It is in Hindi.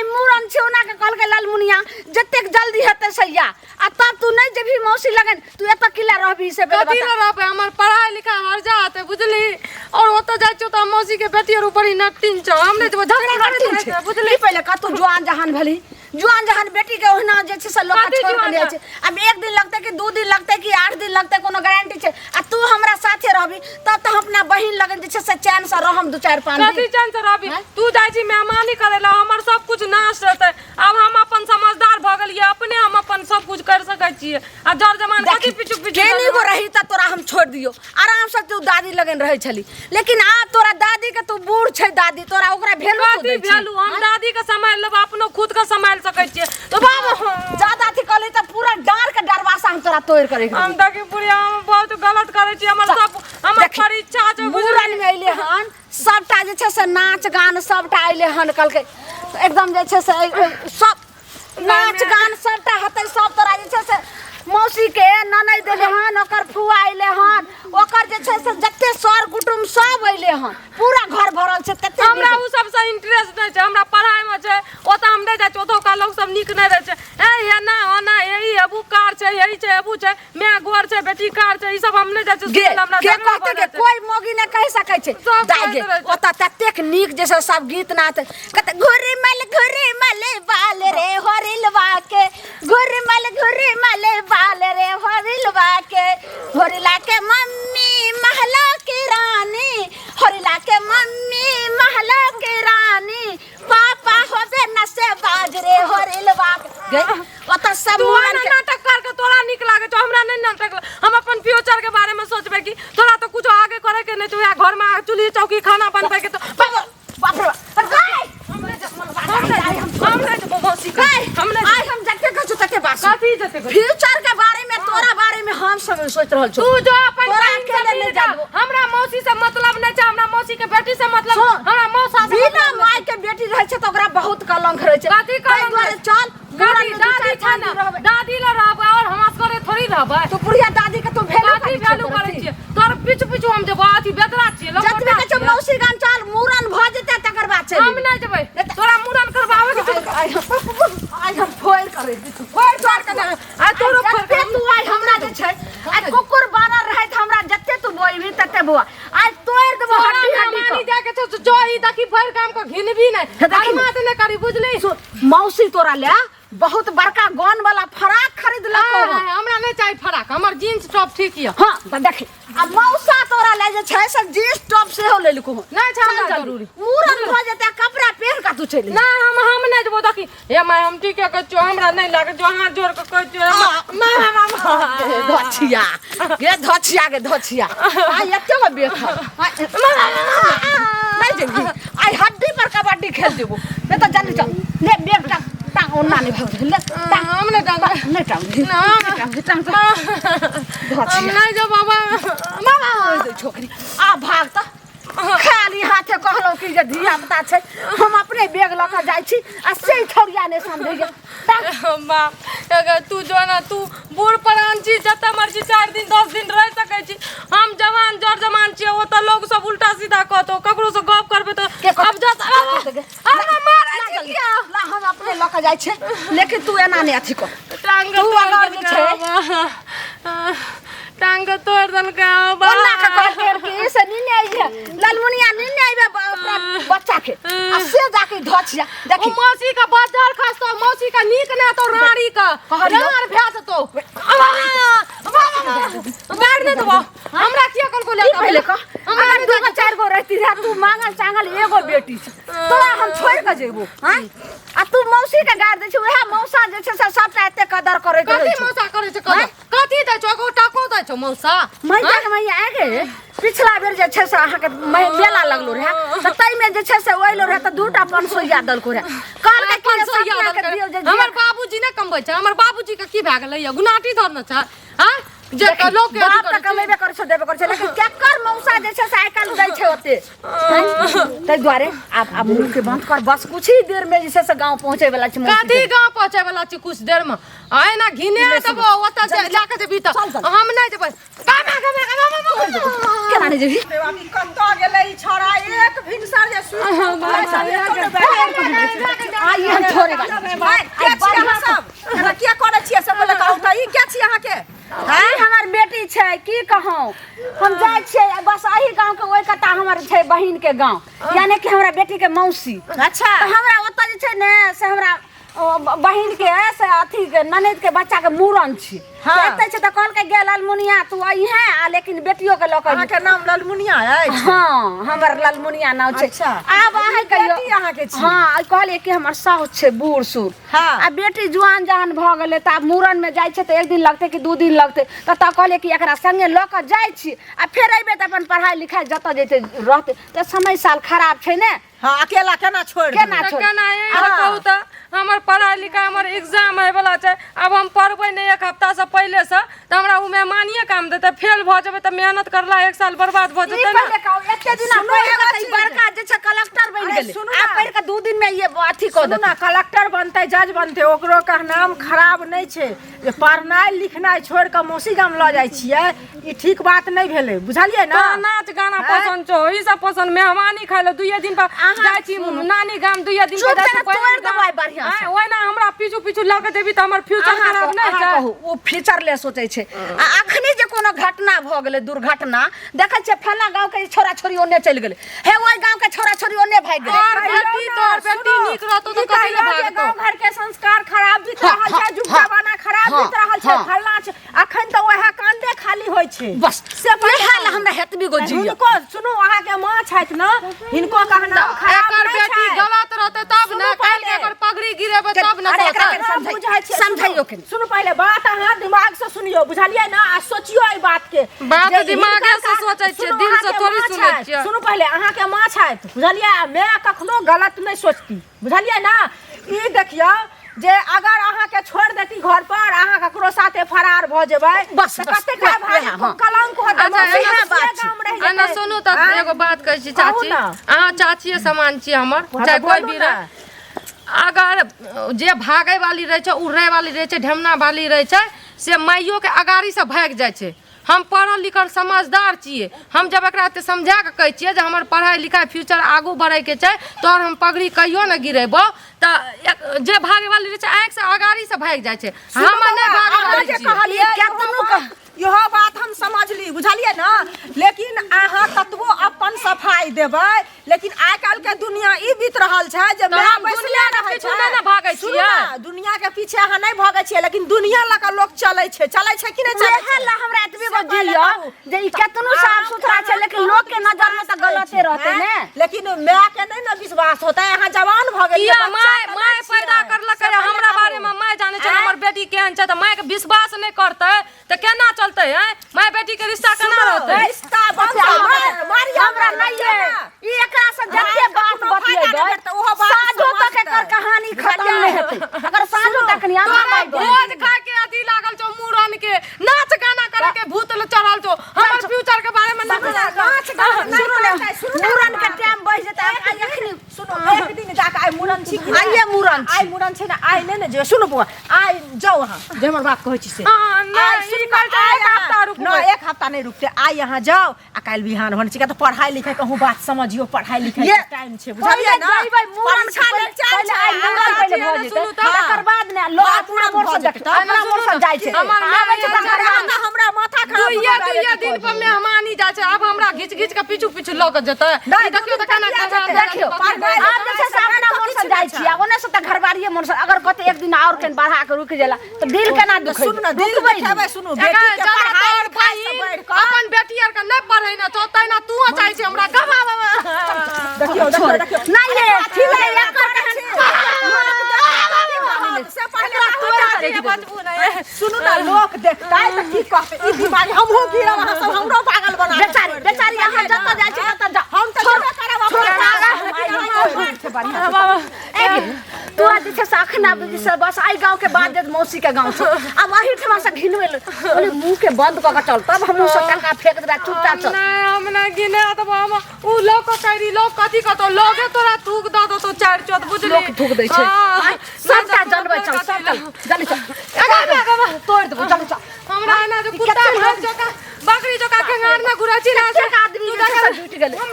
आई मूरन छौना के कहल के लालमुनिया जतेक जल्दी हेते सैया आ तब तू नहीं जेबी मौसी लगन तू एत किला रहबी से बेटा कथी रहबे हमर पढ़ाई लिखाई हर जात बुझली और ओत जाय छ त मौसी के बेटी और ऊपर ही नटिन छ हमने जब झगड़ा करत रहे बुझली पहले का तू जवान जहान भली जुआन जहान बेटी के ओहना जे छै से लोग छोड़ के ले छै अब एक दिन लगते कि 2 दिन लगते कि 8 दिन लगते कोनो गारंटी छै आ तू हमरा साथे रहबी तब त अपना बहिन लगन जे छै से चैन से रहम 2-4 5 दिन कथी चैन से रहबी तू जाय छी मेहमानी करेला हमर सब कुछ नाश रहते अब हम अपन समझदार भ गेलिए अपने हम अपन सब कुछ कर सकै छिए आ जर जमान कथी पिछु केनी गो रही त तोरा हम छोड़ दियो आराम से तू दादी लगन रहे छली लेकिन आ तोरा दादी के तू बूढ़ छै दादी तोरा ओकरा भेलू तू कथी भेलू हम दादी के समय लेब अपनो खुद के समय सकै छिए तो बाबा ज्यादा थी कहले त पूरा डार के डरवासा हम तोरा तोड़ करे हम देखि पुरिया हम बहुत गलत करे छी हमर सब हमर परीक्षा छै मूरन में अइले हन सबटा जे छै से नाच गान सबटा अइले हन कल के एकदम जे छै से सब नाच गान सबटा हतै सब तोरा जे छै से मौसी के ननद देले हन ओकर फुआ अइले हन ओकर जे छै से जत्ते सर कुटुम सब अइले हन पूरा घर भरल छै तत्ते हमरा उ सब से इंटरेस्ट नै छै हमरा पढ़ाई में छै ओत हम नै जाय ओतो का लोग सब निक नै रहे छै ए ना ओना एही अबू कार छै यही छै अबू छै मैं गोर छै बेटी कार छै ई सब हम नै जाय छै हमरा के कहते के कोई मोगी नै कह सकै छै दागे ओत तत्तेक निक जे सब गीत नाच कहते घुरी मल बाल रे होरिलवा के घुरी मल बाल रे होरिलवा के होरिला के मम्मी महला की रानी होरिला के मम्मी महला की रानी पापा होबे न से बाज रे होरिलवा के ओत सब नाटक कर के तोरा निक लागे तो हमरा नै नाटक हम अपन फ्यूचर के बारे में सोचबे कि तोरा तो कुछ आगे करे के नै तो या घर में चूल्ही चौकी खाना बनबे के तो बाप रे हम जते कछु तते बात कथी जते फ्यूचर के बारे में तोरा बारे में हम सब सोच रहल छी तू जो अपन अकेले ले जा हमरा मौसी से मतलब नै छै हमरा मौसी के बेटी से मतलब हमरा मौसा से बिना माय के बेटी रहै छै त ओकरा बहुत कलंक रहै छै कथी कलंक चल दादी छै ना दादी ल रहबै और हमरा करे थोड़ी रहबै तू बुढ़िया दादी के तू वैल्यू करे छी तोर पिछु हम जेबो अथी बेदरा छी लोग जतबे के मौसी गान चल मूरन भ जेते तकर बाद छै हम नै जेबै तोरा मूरन करबावे के आई हम फोड़ करे तू फोड़ के आ तोरो पे तू आई हमरा जे छै आ कुकुर बानर रहै त हमरा जत्ते तू बोइबी तत्ते बुआ आज तोड़ देबो हड्डी मानी जाके छ जो ई देखी भर काम को घिनबी नै मात नै करी बुझली मौसी तोरा ले बहुत बड़का गन वाला फराक खरीद लको हमरा नै चाहि फराक हमर जींस टॉप ठीक य हां त देखी आ मौसा तोरा ले जे छै सब जींस टॉप से हो ले लको नै छै हमरा जरूरी मूरन भ जेते कपड़ा पहन का तू चली ना हम नै जेबो देखी हे माय हम ठीक है कह हमरा नै लागे जो हाथ जोड़ के कह धछिया गे धछिया आ एते को बेख नै जेबी आई हड्डी पर कबड्डी खेल देबो नै त जल्दी चल ले बेग टांग ओना नै भाग ले हम नै टांग हम नै जो बाबा छोकरी आ भाग त खाली हाथे कहलो कि जे धिया पुता छै हम अपने बेग ल के जाय छी आ से छोड़िया ने समझे गे मां अगर तू जो ना तू बूढ़ परान छी जत मर्जी 4 दिन 10 दिन रह सकै छी हम जवान जर जवान छी ओ त लोग सब उल्टा सीधा कहतो ककरो से गप करबे त अब जा अरे मारे ला हम अपने ल के जाय छी लेकिन तू एना ने अथी को टांग तू अगर जे छै टांग तोड़ दन का ओना का कर के से नी नै है लालमुनिया नी नै बच्चा के आ से जाके धछिया देखी मौसी का बाजार खास तो मौसी का नीक ना तो राड़ी का रार भैस तो मार दे तो हमरा किया कल को ले पहले का हमरा 2-4 गो रहती है तू मांगल चांगल एगो बेटी तोरा हम छोड़ के जेबो हां आ तू मौसी के गाड़ दे छ ओहे मौसा जे छ सबटा एते कदर करे कथी मौसा करे छ कथी दै छ टाको दै छ मौसा मैया आगे पिछला बेर जे छै से अहाँ के मेला लगलो रे त तई में जे छै से ओइलो रे त 2टा 500 या दल को रे काल के 500 या दल हमर बाबूजी ने कमबै छ हमर बाबूजी के की भ गेलै गुनाटी धरना छ हां जे लोग के बाप त कमेबे कर छ देबे कर छ लेकिन केकर मौसा जे छै से आइ काल्हि दै छै ओते तै दुआरे अब मुंह के बंद कर बस कुछ ही देर में जैसे से गांव पहुंचे वाला छै काती गांव पहुंचे वाला छै कुछ देर में आय ना घिने देबो ओता जाके जेबी त हम नै जेबै केना नै जेबी देवानी कत्ता गेलै ई छोरा एक भिनसर जे सुई आई हम छोड़े के छी अहाँ सब एना किया करै छियै सब बोले कहू त ई के छी अहाँ के हां हमर बेटी छै की कहूं हम जाय छियै बस अही गांव के ओइ कता हमर छै बहिन के गांव यानी कि हमरा बेटी के मौसी अच्छा हमरा ओता जे छै ने से हमरा बहिन के से अथी के ननद के बच्चा के मूरन छी एते छै त कहल के गेल लालमुनिया तू आई है आ लेकिन बेटियो के लक अहाँ के नाम लालमुनिया है हां हमर लालमुनिया नाम छै अच्छा आब अहाँ कहियो बेटी अहाँ के छी हां कहलिए कि हमर साउस छै बूढ़ सूढ़ हां आ बेटी जुआन जहान भ गेलै त आब मूरन में जाय छै त एक दिन लगते कि 2 दिन लगते त कहलिए कि एकरा संगे ल क जाय छी आ फेर अइबे त अपन पढ़ाई लिखाई जत जते रहते त समय साल खराब छै ने हां अकेला केना छोड़ केना छोड़ केना कहू त हमर पढ़ाई लिखाई हमर एग्जाम है वाला छै अब हम पढ़बै नै एक हफ्ता से पहले से त हमरा उ मेहमानिए काम देते फेल भ जेबै त मेहनत करला एक साल बर्बाद भ जेतै ना एते दिन पहिले बड़का जे छै कलेक्टर बन गेलै आ पढ़ के 2 दिन में ये अथी क दे ना कलेक्टर बनते जज बनते ओकरो का नाम खराब नै छै जे पढ़नाइ लिखनाइ छोड़ के मौसी गाम ल जाय छियै ई ठीक बात नै भेलै बुझलियै ना नाच गाना पसंद छौ ई सब पसंद मेहमानी खाइले 2 दिन पर जाय छी नानी गाम 2 दिन पर जाय छी तोड़ दबाई बढ़िया से ओइ ना हमरा पीछू पीछू ल के देबी त हमर फ्यूचर खराब नै छै कहू ओ फ्यूचर ले सोचै छै आ अखनी जे कोनो घटना भ गेलै दुर्घटना देखै छै फला गांव के छोरा छोरी ओने चल गेलै हे ओइ गांव के छोरा छोरी ओने भाग गेलै तोर बेटी नीक रहतो त कथि ले भागतो गांव घर के संस्कार खराब बीत रहल छै जुग जमाना खराब बीत रहल छै फलना छै अखन त ओहे कांडे खाली होय छै बस से हाल हमरा हेतबी गो जियो हिनको सुनु अहाँ के मां छैथ न हिनको कहना खराब एकर बेटी गलत रहते तब ना काल के एकर पगड़ी गिरेबे तब ना समझाइयो के सुनु पहले बात अहाँ दिमाग से सुनियो बुझलियै ना आ सोचियो ई बात के बात दिमागे से सोचै छियै दिल से थोड़ी सुनै छियै सुनु पहले अहाँ के मां छैथ बुझलियै मैं कखनो गलत नै सोचती बुझलियै ना ई देखियो जे अगर अहाँ के छोड़ देती घर पर अहाँ ककरो साथे फरार भ जेबै बस कते का भाई कलंक होत अच्छा बात छै ना सुनु त एगो बात कहै छी चाची अहाँ चाचिए समान छी हमर चाहे कोई भी रहे अगर जे भागे वाली रहे छै उड़े वाली रहे छै ढेमना वाली रहे छै से माइयो के अगाड़ी से भाग जाय छै हम पढ़ल लिखल समझदार छियै हम जब एकरा एते समझा के कहै छियै जे हमर पढ़ाई लिखाई फ्यूचर आगू बढ़ै के छै तोर हम पगड़ी कहियो न गिरेबो त जे भागे वाली रहे छै आंख से अगाड़ी से भाग जाय छै हम नै भागे वाली छी कहलिए केतनो इहो बात हम समझली बुझलिए ना लेकिन अहाँ कतबो अपन सफाई देबै लेकिन आइ काल के दुनिया ई बीत रहल छै जे मैं दुनिया के पीछे नै भागै छियै दुनिया के पीछे अहाँ नै भागै छियै लेकिन दुनिया लग लोग चलै छै कि नै चलै छै हमरा एतबे गो जियो जे ई केतनो साफ सुथरा छै लेकिन लोग के नजर में त गलते रहते ने लेकिन माय के नै न विश्वास होता है अहाँ जवान भ गेलियै माय पैदा करलकै हमरा बारे में माय जाने छै हमर बेटी केहन छै त माय के विश्वास नै करतै त केना चलतै है माय बेटी के रिश्ता केना रहतै रिश्ता मारी हमरा नै है ई एकरा से जते बात बतियेबै त ओहो बात साजो तक एकर कहानी खत्म नै हेतै अगर साजो तक नहीं आमा भोज खा के अथी लागल छौ मूरन के नाच गाना करे के भूत चढ़ल छौ हमर फ्यूचर के बारे में नाच गाना मूरन के टाइम बहि जेतै एखनी सुनो एक दिन जाके आइ मूरन छी आइए मूरन आइ मूरन छै ना आइ नै जे सुनो बुआ आइ जाओ अहाँ जे हमर बात कहै छी से एक हफ्ता नहीं रुकते आई यहाँ जाओ आ काल बिहान होने चाहिए तो पढ़ाई लिखाई कहूँ बात समझियो पढ़ाई लिखाई के टाइम छे बुझलियै ना परीक्षा ले चाहे सुनु त तकर बाद ने लोग अपना मोर से देखता अपना मोर से जाय छै हमर हमरा माथा खराब दुइया दिन पर मेहमानी जाय छै अब हमरा घिच घिच के पीछू पीछू ल के जेतै देखियो त केना देखियो आप जे से अपना मोर से जाय छी ओने से त घरबारिए मोर से अगर कते एक दिन और के बढ़ा के रुक जाला त दिल केना दुखै सुन ना दिल दुखाबे सुनु बेटी के पढ़ाई अपन बेटी आर के नै पढ़ै ना तो तैना तू चाहै छै हमरा गवा देखियो नहीं ये ठीक है एकर से पहले बचबू नै सुनु ना लोग देखतै त की कहतै ई बीमारी हमहु गिरब अहाँ सब हमरो पागल बना बेचारी बेचारी अहाँ जत जाय छी तत जा हम त करब बढ़िया बाबा तू आज जैसे साखना जैसे बस आई गांव के बाद जब मौसी के गांव से अब वही ठमा से घिनवे बोले मुंह के बंद क के चल तब हम सब टका फेंक दे चुपचाप चल नहीं हम ना गिने त बाबा उ लोग को करी लोग कथी का तो लोगे तोरा थूक द दो तो चार चौथ बुझली लोग थूक दै छै सबटा जानबै चल सब जल्दी चल तोड़ देबो चल चल हमरा ना जो कुत्ता भर जका बकरी जका खेंगार ना घुराची ना से आदमी तू देख जुट गेलै हम